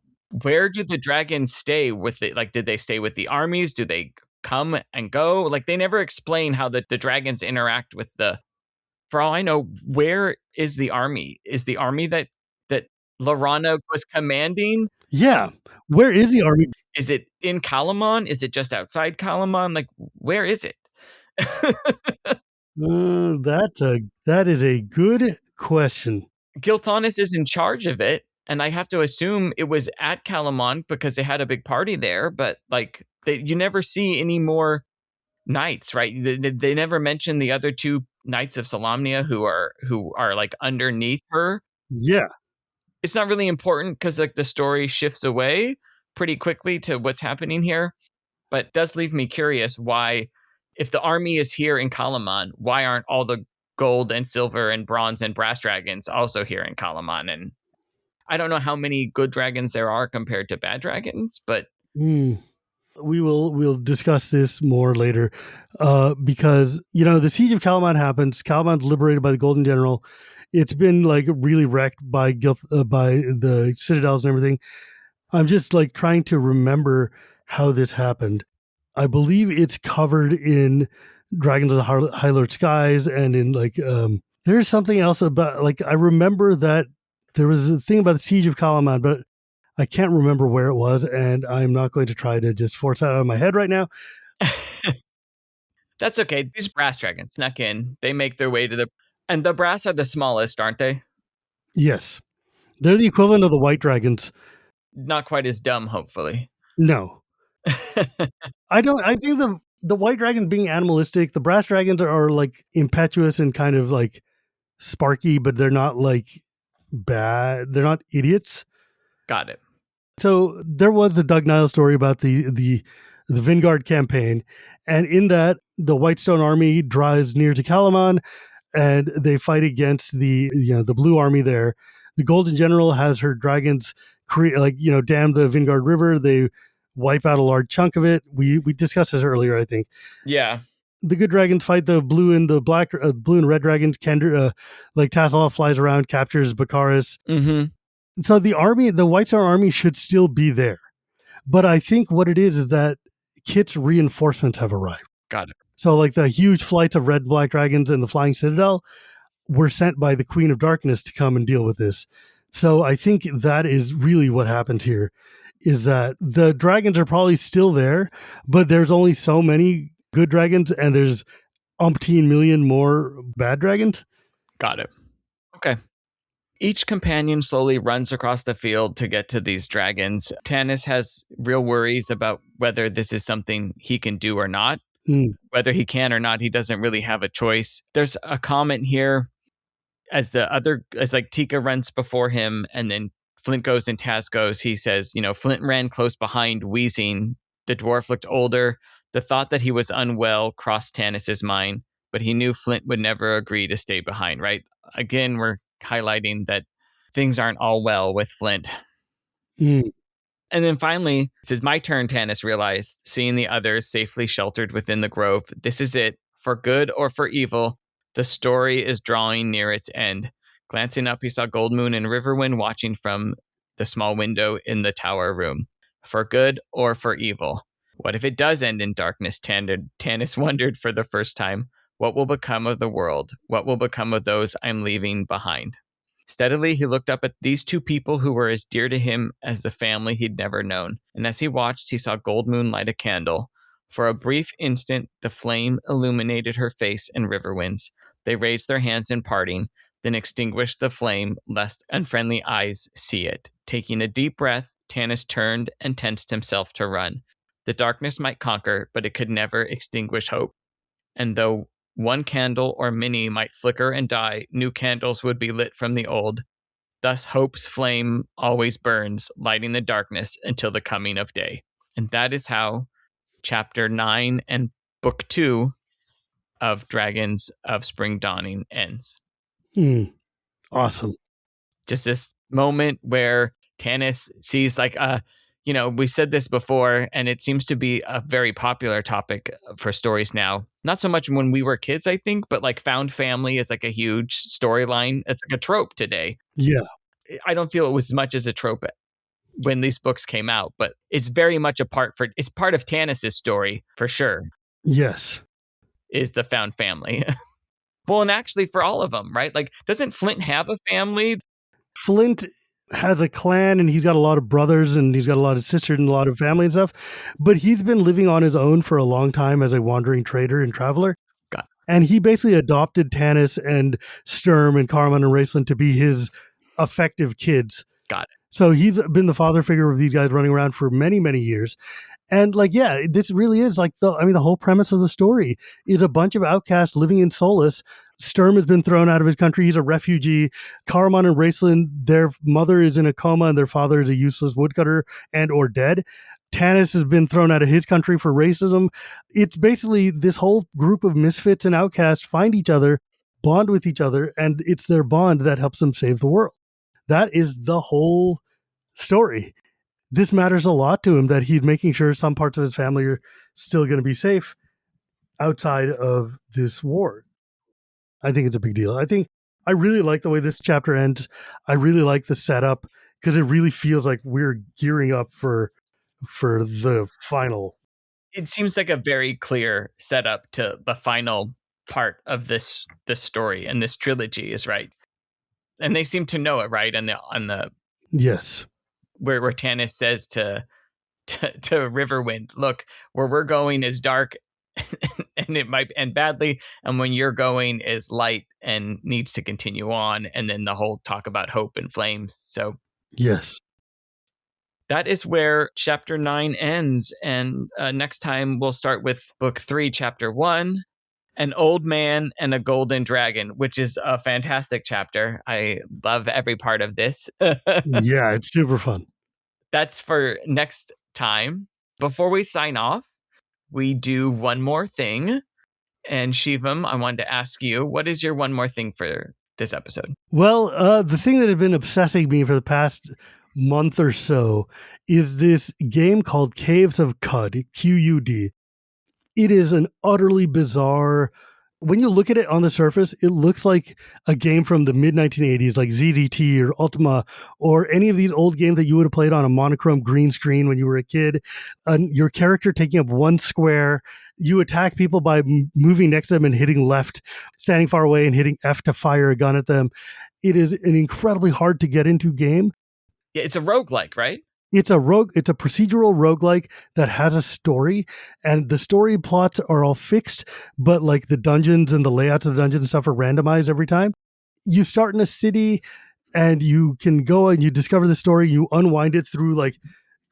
where do the dragons stay with it? Like, did they stay with the armies? Do they come and go? Like, they never explain how the dragons interact with the. For all I know, where is the army? Is the army that Laurana was commanding? Yeah. Where is the army? Is it in Kalaman? Is it just outside Kalaman? Like, where is it? That is a good question. Gilthanas is in charge of it, and I have to assume it was at Kalaman because they had a big party there. But like, you never see any more knights, right? They never mention the other two knights of Solamnia who are like underneath her. Yeah. It's not really important because like the story shifts away pretty quickly to what's happening here, but does leave me curious why, if the army is here in Kalaman, why aren't all the gold and silver and bronze and brass dragons also here in Kalaman? And I don't know how many good dragons there are compared to bad dragons, but We'll discuss this more later, because the siege of Kalaman happens. Kalaman's liberated by the Golden General. It's been like really wrecked by by the citadels and everything. I'm just like trying to remember how this happened. I believe it's covered in Dragons of the High Lord Skies, and in like there's something else about, like, I remember that there was a thing about the siege of Kalaman, but I can't remember where it was, and I'm not going to try to just force that out of my head right now. that's okay. These brass dragons snuck in. They make their way to and the brass are the smallest, aren't they? Yes, they're the equivalent of the white dragons. Not quite as dumb, hopefully. No, I don't. I think the white dragons being animalistic, the brass dragons are like impetuous and kind of like sparky, but they're not like bad. They're not idiots. Got it. So there was the Doug Niles story about the Vanguard campaign, and in that the Whitestone Army drives near to Kalaman, and they fight against the Blue Army there. The Golden General has her dragons dam the Vanguard River. They wipe out a large chunk of it. We discussed this earlier, I think. Yeah. The good dragons fight the blue and the black, blue and red dragons. Kendra, like Tasselhoff flies around, captures Bakaris. Mm-hmm. So the White Star Army should still be there. But I think what it is that Kit's reinforcements have arrived. Got it. So like the huge flights of red and black dragons and the Flying Citadel were sent by the Queen of Darkness to come and deal with this. So I think that is really what happens here, is that the dragons are probably still there, but there's only so many good dragons and there's umpteen million more bad dragons. Got it. Okay. Each companion slowly runs across the field to get to these dragons. Tanis has real worries about whether this is something he can do or not. Whether he can or not, he doesn't really have a choice. There's a comment here as like Tika runs before him and then Flint goes and Taz goes. He says, Flint ran close behind, wheezing. The dwarf looked older. The thought that he was unwell crossed Tanis's mind, but he knew Flint would never agree to stay behind, right? Again, we're highlighting that things aren't all well with Flint. And then finally, it says, my turn, Tanis realized, seeing the others safely sheltered within the grove. This is it. For good or for evil, the story is drawing near its end. Glancing up, he saw Goldmoon and Riverwind watching from the small window in the tower room. For good or for evil. What if it does end in darkness? Tanis wondered for the first time. What will become of the world? What will become of those I'm leaving behind? Steadily, he looked up at these two people who were as dear to him as the family he'd never known. And as he watched, he saw Goldmoon light a candle. For a brief instant, the flame illuminated her face and Riverwind's. They raised their hands in parting, then extinguished the flame, lest unfriendly eyes see it. Taking a deep breath, Tanis turned and tensed himself to run. The darkness might conquer, but it could never extinguish hope. And though one candle or many might flicker and die, new candles would be lit from the old. Thus hope's flame always burns, lighting the darkness until the coming of day. And that is how chapter 9 and book 2 of Dragons of Spring Dawning ends. Awesome. Just this moment where Tanis sees like we said this before, and it seems to be a very popular topic for stories now. Not so much when we were kids, I think, but like found family is like a huge storyline. It's like a trope today. Yeah. I don't feel it was as much as a trope when these books came out, but it's very much it's part of Tanis' story for sure, Yes. is the found family. Well, and actually for all of them, right? Like, doesn't Flint have a family? Flint has a clan and he's got a lot of brothers and he's got a lot of sisters and a lot of family and stuff, but he's been living on his own for a long time as a wandering trader and traveler. Got it. And he basically adopted Tanis and Sturm and Kalaman and Raceland to be his effective kids. Got it. So he's been the father figure of these guys running around for many, many years. And like, yeah, this really is like the whole premise of the story is a bunch of outcasts living in Solace. Sturm has been thrown out of his country. He's a refugee. Karaman and Raceland, their mother is in a coma and their father is a useless woodcutter and or dead. Tanis has been thrown out of his country for racism. It's basically this whole group of misfits and outcasts find each other, bond with each other, and it's their bond that helps them save the world. That is the whole story. This matters a lot to him that he's making sure some parts of his family are still going to be safe outside of this war. I think it's a big deal. I really like the way this chapter ends. I really like the setup because it really feels like we're gearing up for the final. It seems like a very clear setup to the final part of this story, and this trilogy is right. And they seem to know it, right? And on the yes, where Tanis says to Riverwind, look, where we're going is dark and it might end badly, and when you're going is light and needs to continue on. And then the whole talk about hope and flames. So yes, that is where chapter 9 ends. And next time we'll start with book 3, chapter 1, An Old Man and a Golden Dragon, which is a fantastic chapter. I love every part of this. yeah, it's super fun. That's for next time. Before we sign off, we do one more thing. And Shivam, I wanted to ask you, what is your one more thing for this episode? Well, the thing that has been obsessing me for the past month or so is this game called Caves of Qud, Qud. It is an utterly bizarre. When you look at it on the surface, it looks like a game from the mid-1980s, like ZDT or Ultima, or any of these old games that you would have played on a monochrome green screen when you were a kid. Your character taking up one square. You attack people by moving next to them and hitting left, standing far away and hitting F to fire a gun at them. It is an incredibly hard to get into game. Yeah, it's a roguelike, right? It's a procedural roguelike that has a story, and the story plots are all fixed, but like the dungeons and the layouts of the dungeons and stuff are randomized every time. You start in a city and you can go and you discover the story, you unwind it through like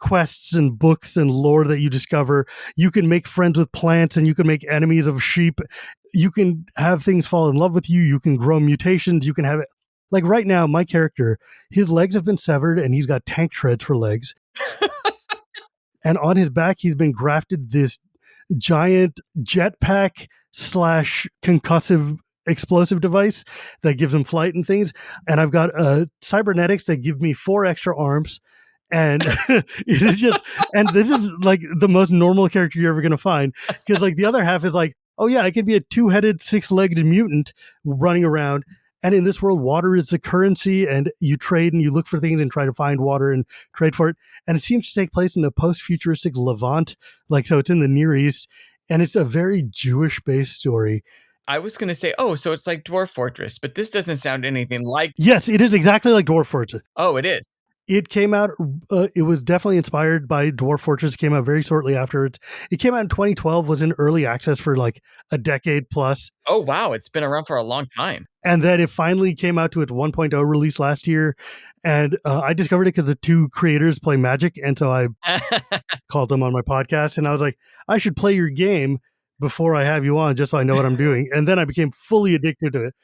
quests and books and lore that you discover. You can make friends with plants and you can make enemies of sheep. You can have things fall in love with you. You can grow mutations. You can have it. Like right now, my character, his legs have been severed and he's got tank treads for legs. And on his back, he's been grafted this giant jetpack / concussive explosive device that gives him flight and things. And I've got cybernetics that give me 4 extra arms. And it is just, and this is like the most normal character you're ever going to find. Because like the other half is like, oh yeah, I could be a 2-headed, 6-legged mutant running around. And in this world, water is the currency, and you trade and you look for things and try to find water and trade for it. And it seems to take place in a post-futuristic Levant, like, so it's in the Near East, and it's a very Jewish-based story. I was going to say, oh, so it's like Dwarf Fortress, but this doesn't sound anything like. Yes, it is exactly like Dwarf Fortress. Oh, it is. It came out, it was definitely inspired by Dwarf Fortress. It came out very shortly after it. It came out in 2012, was in early access for like a decade plus. Oh, wow. It's been around for a long time. And then it finally came out to its 1.0 release last year. And I discovered it because the 2 creators play Magic. And so I called them on my podcast and I was like, I should play your game before I have you on just so I know what I'm doing. And then I became fully addicted to it.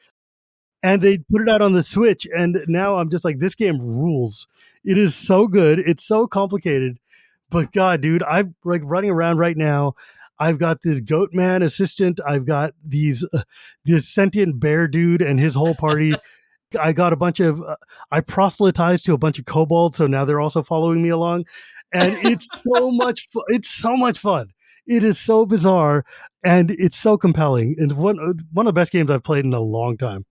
And they put it out on the Switch, and now I'm just like, this game rules. It is so good. It's so complicated. But God, dude, I'm like running around right now. I've got this goat man assistant. I've got this sentient bear dude and his whole party. I got a bunch of, I proselytized to a bunch of kobolds, so now they're also following me along. and it's so much. It's so much fun. It is so bizarre, and it's so compelling. And one of the best games I've played in a long time.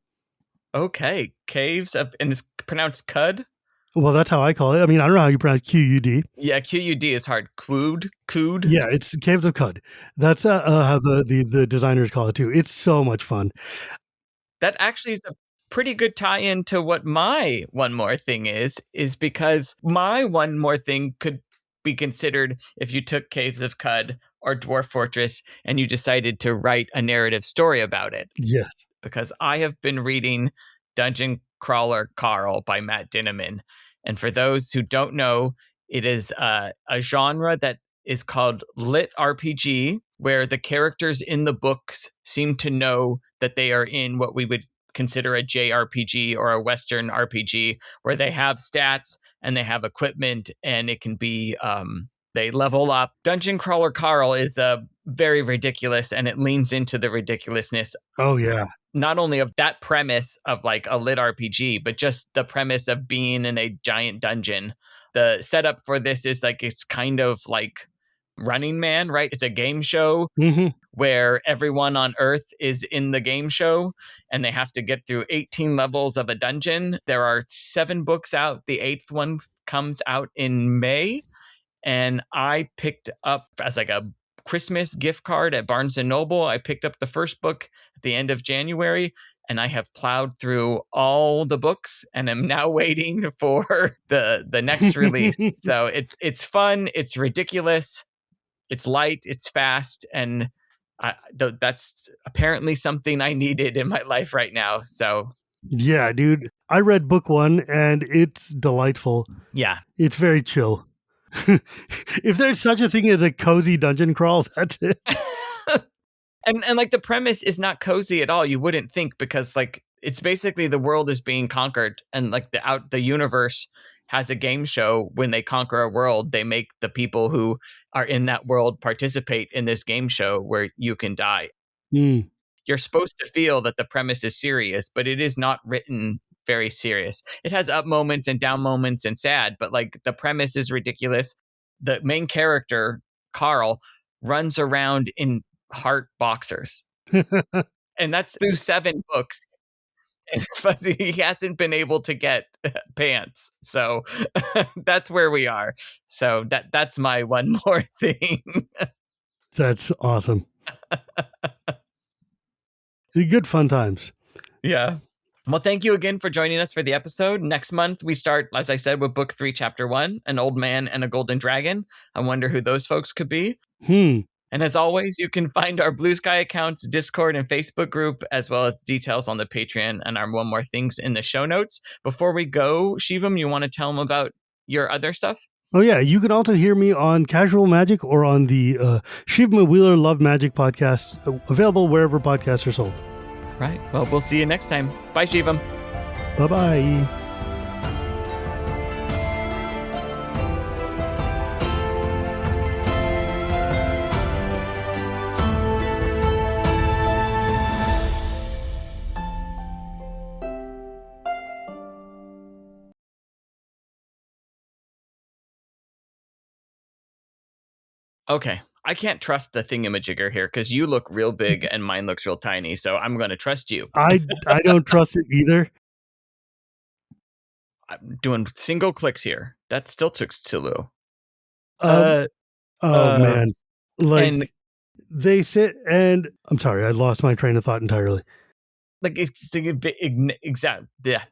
Okay, Caves of, and it's pronounced Cud. Well, that's how I call it. I mean, I don't know how you pronounce QUD. Yeah, QUD is hard. Cood. Yeah, it's Caves of Cud. That's how the designers call it too. It's so much fun. That actually is a pretty good tie-in to what my one more thing is because my one more thing could be considered if you took Caves of Cud or Dwarf Fortress and you decided to write a narrative story about it. Yes. Because I have been reading Dungeon Crawler Carl by Matt Dinniman. And for those who don't know, it is a genre that is called lit RPG, where the characters in the books seem to know that they are in what we would consider a JRPG or a Western RPG, where they have stats and they have equipment and it can be they level up. Dungeon Crawler Carl is very ridiculous, and it leans into the ridiculousness. Oh yeah. Not only of that premise of like a lit RPG, but just the premise of being in a giant dungeon. The setup for this is like, it's kind of like Running Man, right? It's a game show where everyone on Earth is in the game show and they have to get through 18 levels of a dungeon. There are 7 books out. The 8th one comes out in May. And I picked up as like a Christmas gift card at Barnes & Noble. I picked up the first book at the end of January, and I have plowed through all the books and am now waiting for the next release. So it's fun, it's ridiculous, it's light, it's fast, and that's apparently something I needed in my life right now. So yeah, dude, I read book 1 and it's delightful. Yeah, it's very chill. If there's such a thing as a cozy dungeon crawl, that's it. and like the premise is not cozy at all. You wouldn't think, because like it's basically the world is being conquered, and like the universe has a game show. When they conquer a world, they make the people who are in that world participate in this game show where you can die. You're supposed to feel that the premise is serious, but it is not written very serious. It has up moments and down moments and sad, but like the premise is ridiculous. The main character, Carl, runs around in heart boxers. And that's through 7 books. But he hasn't been able to get pants. So that's where we are. So that's my one more thing. That's awesome. Good fun times. Yeah. Well, thank you again for joining us for the episode. Next month, we start, as I said, with book 3, chapter 1, An Old Man and a Golden Dragon. I wonder who those folks could be. And as always, you can find our Blue Sky accounts, Discord, and Facebook group, as well as details on the Patreon and our One More Things in the show notes. Before we go, Shivam, you want to tell them about your other stuff? Oh, yeah. You can also hear me on Casual Magic or on the Shivam and Wheeler Love Magic podcast, available wherever podcasts are sold. Right. Well, we'll see you next time. Bye, Shivam. Bye-bye. Okay. I can't trust the thingamajigger here because you look real big and mine looks real tiny. So I'm going to trust you. I don't trust it either. I'm doing single clicks here. That still took Tulu. Man. Like, and they sit and... I'm sorry, I lost my train of thought entirely. like, it's exact. Yeah.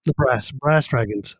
The brass dragons.